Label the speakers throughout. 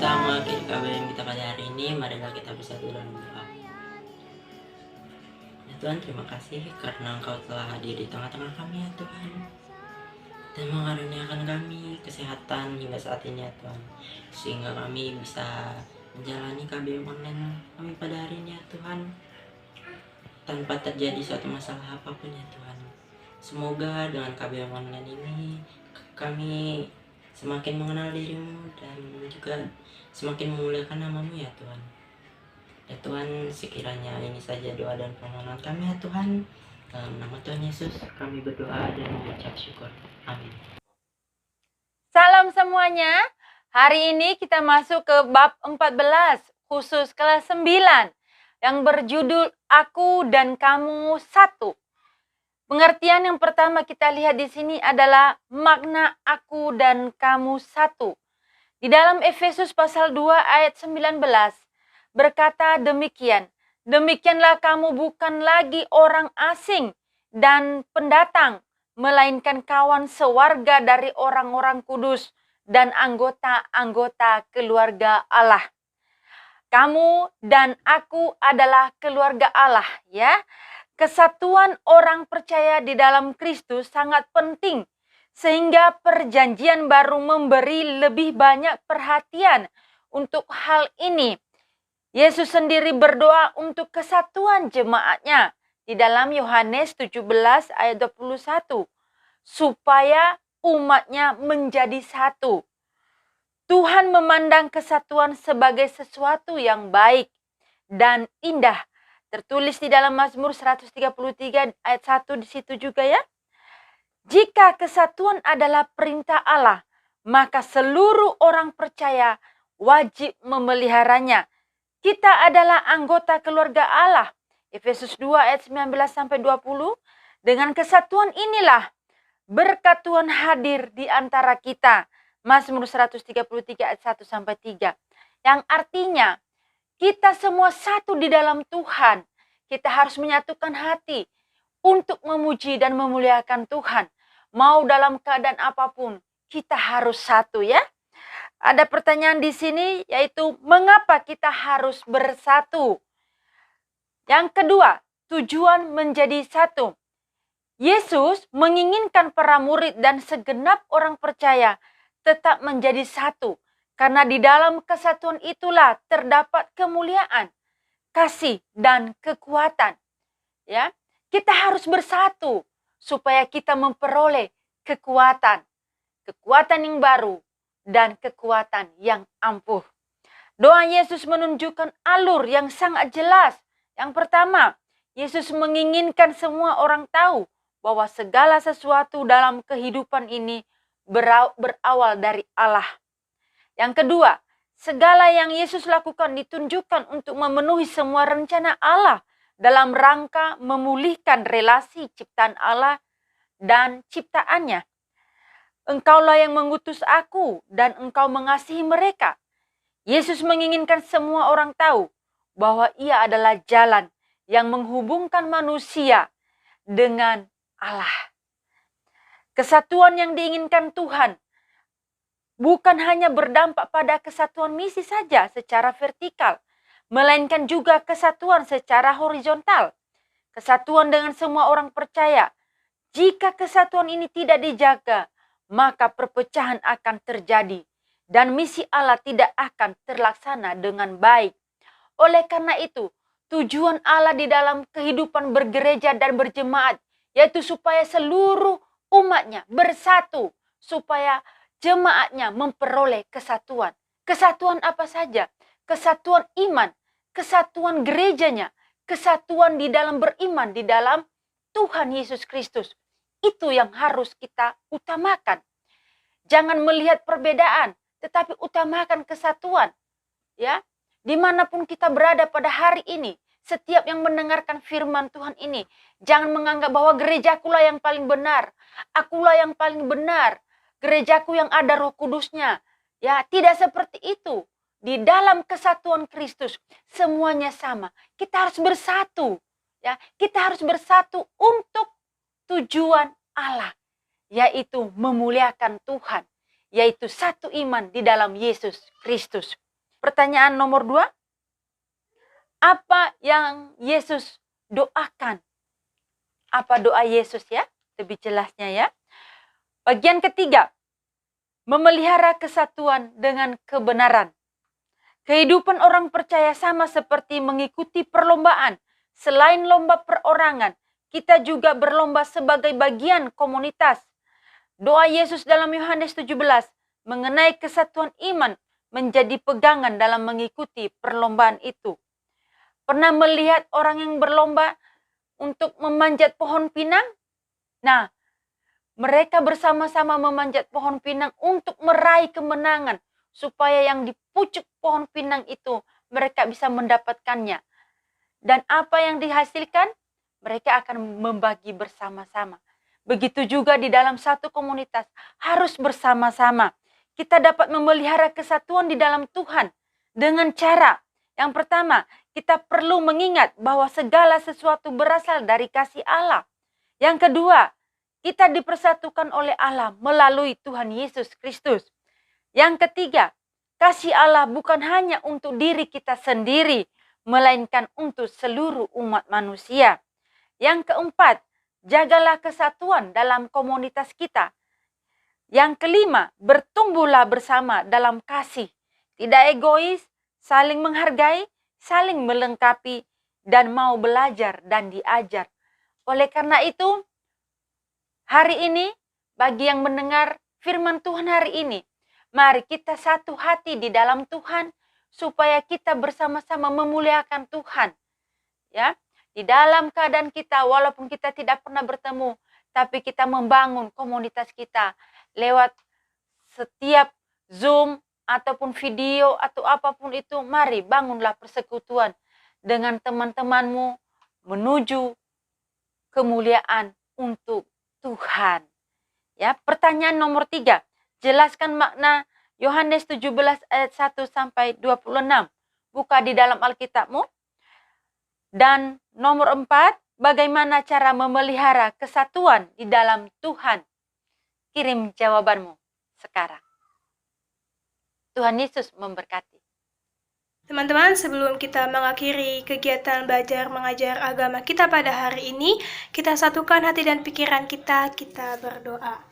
Speaker 1: kita mengakhiri KBM kita pada hari ini, marilah kita bersatu dalam doa. Ya Tuhan, terima kasih karena Engkau telah hadir di tengah-tengah kami ya Tuhan, dan mengaruniakan kami kesehatan hingga saat ini ya Tuhan, sehingga kami bisa menjalani KBM online kami pada hari ini ya Tuhan, tanpa terjadi suatu masalah apapun ya Tuhan. Semoga dengan KBM online ini kami semakin mengenal dirimu dan juga semakin memuliakan namamu ya Tuhan. Ya Tuhan, sekiranya ini saja doa dan permohonan kami ya Tuhan. Dalam nama Tuhan Yesus kami berdoa dan mengucap syukur. Amin.
Speaker 2: Salam semuanya. Hari ini kita masuk ke bab 14, khusus kelas 9, yang berjudul Aku dan Kamu Satu. Pengertian yang pertama kita lihat di sini adalah makna aku dan kamu satu. Di dalam Efesus pasal 2 ayat 19 berkata demikian, demikianlah kamu bukan lagi orang asing dan pendatang, melainkan kawan sewarga dari orang-orang kudus dan anggota-anggota keluarga Allah. Kamu dan aku adalah keluarga Allah, ya. Kesatuan orang percaya di dalam Kristus sangat penting, sehingga perjanjian baru memberi lebih banyak perhatian untuk hal ini. Yesus sendiri berdoa untuk kesatuan jemaatnya di dalam Yohanes 17 ayat 21, supaya umatnya menjadi satu. Tuhan memandang kesatuan sebagai sesuatu yang baik dan indah. Tertulis di dalam Mazmur 133 ayat 1 di situ juga ya. Jika kesatuan adalah perintah Allah, maka seluruh orang percaya wajib memeliharanya. Kita adalah anggota keluarga Allah. Efesus 2 ayat 19 sampai 20. Dengan kesatuan inilah berkat Tuhan hadir di antara kita. Mazmur 133 ayat 1 sampai 3. Yang artinya kita semua satu di dalam Tuhan. Kita harus menyatukan hati untuk memuji dan memuliakan Tuhan. Mau dalam keadaan apapun, kita harus satu ya. Ada pertanyaan di sini yaitu mengapa kita harus bersatu? Yang kedua, tujuan menjadi satu. Yesus menginginkan para murid dan segenap orang percaya tetap menjadi satu. Karena di dalam kesatuan itulah terdapat kemuliaan, kasih, dan kekuatan. Ya, kita harus bersatu supaya kita memperoleh kekuatan. Kekuatan yang baru dan kekuatan yang ampuh. Doa Yesus menunjukkan alur yang sangat jelas. Yang pertama, Yesus menginginkan semua orang tahu bahwa segala sesuatu dalam kehidupan ini berawal dari Allah. Yang kedua, segala yang Yesus lakukan ditunjukkan untuk memenuhi semua rencana Allah dalam rangka memulihkan relasi ciptaan Allah dan ciptaannya. Engkaulah yang mengutus aku dan engkau mengasihi mereka. Yesus menginginkan semua orang tahu bahwa ia adalah jalan yang menghubungkan manusia dengan Allah. Kesatuan yang diinginkan Tuhan bukan hanya berdampak pada kesatuan misi saja secara vertikal, melainkan juga kesatuan secara horizontal. Kesatuan dengan semua orang percaya. Jika kesatuan ini tidak dijaga, maka perpecahan akan terjadi dan misi Allah tidak akan terlaksana dengan baik. Oleh karena itu, tujuan Allah di dalam kehidupan bergereja dan berjemaat yaitu supaya seluruh umatnya bersatu, supaya jemaatnya memperoleh kesatuan. Kesatuan apa saja? Kesatuan iman, kesatuan gerejanya, kesatuan di dalam beriman di dalam Tuhan Yesus Kristus. Itu yang harus kita utamakan. Jangan melihat perbedaan, tetapi utamakan kesatuan. Ya, dimanapun kita berada pada hari ini, setiap yang mendengarkan firman Tuhan ini, jangan menganggap bahwa gerejakulah yang paling benar, akulah yang paling benar, gerejaku yang ada Roh Kudusnya. Ya, tidak seperti itu. Di dalam kesatuan Kristus semuanya sama. Kita harus bersatu. Ya, kita harus bersatu untuk tujuan Allah, yaitu memuliakan Tuhan, yaitu satu iman di dalam Yesus Kristus. Pertanyaan nomor 2, apa yang Yesus doakan? Apa doa Yesus ya? Lebih jelasnya ya. Bagian ketiga, memelihara kesatuan dengan kebenaran. Kehidupan orang percaya sama seperti mengikuti perlombaan. Selain lomba perorangan, kita juga berlomba sebagai bagian komunitas. Doa Yesus dalam Yohanes 17 mengenai kesatuan iman menjadi pegangan dalam mengikuti perlombaan itu. Pernah melihat orang yang berlomba untuk memanjat pohon pinang? Nah, mereka bersama-sama memanjat pohon pinang untuk meraih kemenangan, supaya yang di pucuk pohon pinang itu mereka bisa mendapatkannya. Dan apa yang dihasilkan? Mereka akan membagi bersama-sama. Begitu juga di dalam satu komunitas, harus bersama-sama. Kita dapat memelihara kesatuan di dalam Tuhan dengan cara yang pertama, kita perlu mengingat bahwa segala sesuatu berasal dari kasih Allah. Yang kedua, kita dipersatukan oleh Allah melalui Tuhan Yesus Kristus. Yang ketiga, kasih Allah bukan hanya untuk diri kita sendiri, melainkan untuk seluruh umat manusia. Yang keempat, jagalah kesatuan dalam komunitas kita. Yang kelima, bertumbuhlah bersama dalam kasih. Tidak egois, saling menghargai, saling melengkapi, dan mau belajar dan diajar. Oleh karena itu, hari ini, bagi yang mendengar firman Tuhan hari ini, mari kita satu hati di dalam Tuhan, supaya kita bersama-sama memuliakan Tuhan. Ya, di dalam keadaan kita, walaupun kita tidak pernah bertemu, tapi kita membangun komunitas kita lewat setiap Zoom ataupun video atau apapun itu. Mari bangunlah persekutuan dengan teman-temanmu menuju kemuliaan untuk Tuhan. Ya, pertanyaan nomor 3, jelaskan makna Yohanes 17 ayat 1 sampai 26. Buka di dalam Alkitabmu. Dan nomor 4, bagaimana cara memelihara kesatuan di dalam Tuhan? Kirim jawabanmu sekarang. Tuhan Yesus memberkati.
Speaker 3: Teman-teman, sebelum kita mengakhiri kegiatan belajar mengajar agama kita pada hari ini, kita satukan hati dan pikiran kita berdoa.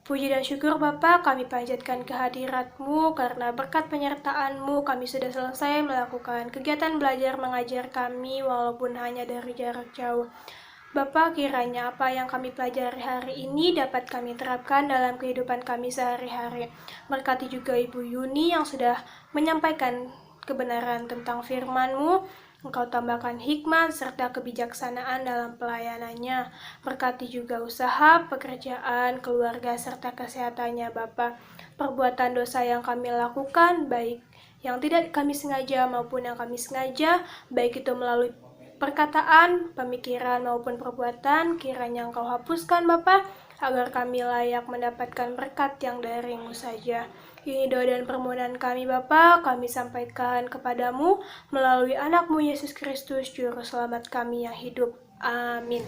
Speaker 3: Puji dan syukur Bapa, kami panjatkan kehadirat-Mu karena berkat penyertaan-Mu kami sudah selesai melakukan kegiatan belajar mengajar kami walaupun hanya dari jarak jauh. Bapa, kiranya apa yang kami pelajari hari ini dapat kami terapkan dalam kehidupan kami sehari-hari. Berkati juga Ibu Yuni yang sudah menyampaikan kebenaran tentang firman-Mu. Engkau tambahkan hikmat serta kebijaksanaan dalam pelayanannya. Berkati juga usaha, pekerjaan, keluarga, serta kesehatannya Bapa. Perbuatan dosa yang kami lakukan, baik yang tidak kami sengaja maupun yang kami sengaja, baik itu melalui perkataan, pemikiran maupun perbuatan, kiranya Engkau hapuskan Bapa, agar kami layak mendapatkan berkat yang dari-Mu saja. Ini doa dan permohonan kami Bapa, kami sampaikan kepadamu melalui anak-Mu Yesus Kristus, Juru Selamat kami yang hidup. Amin.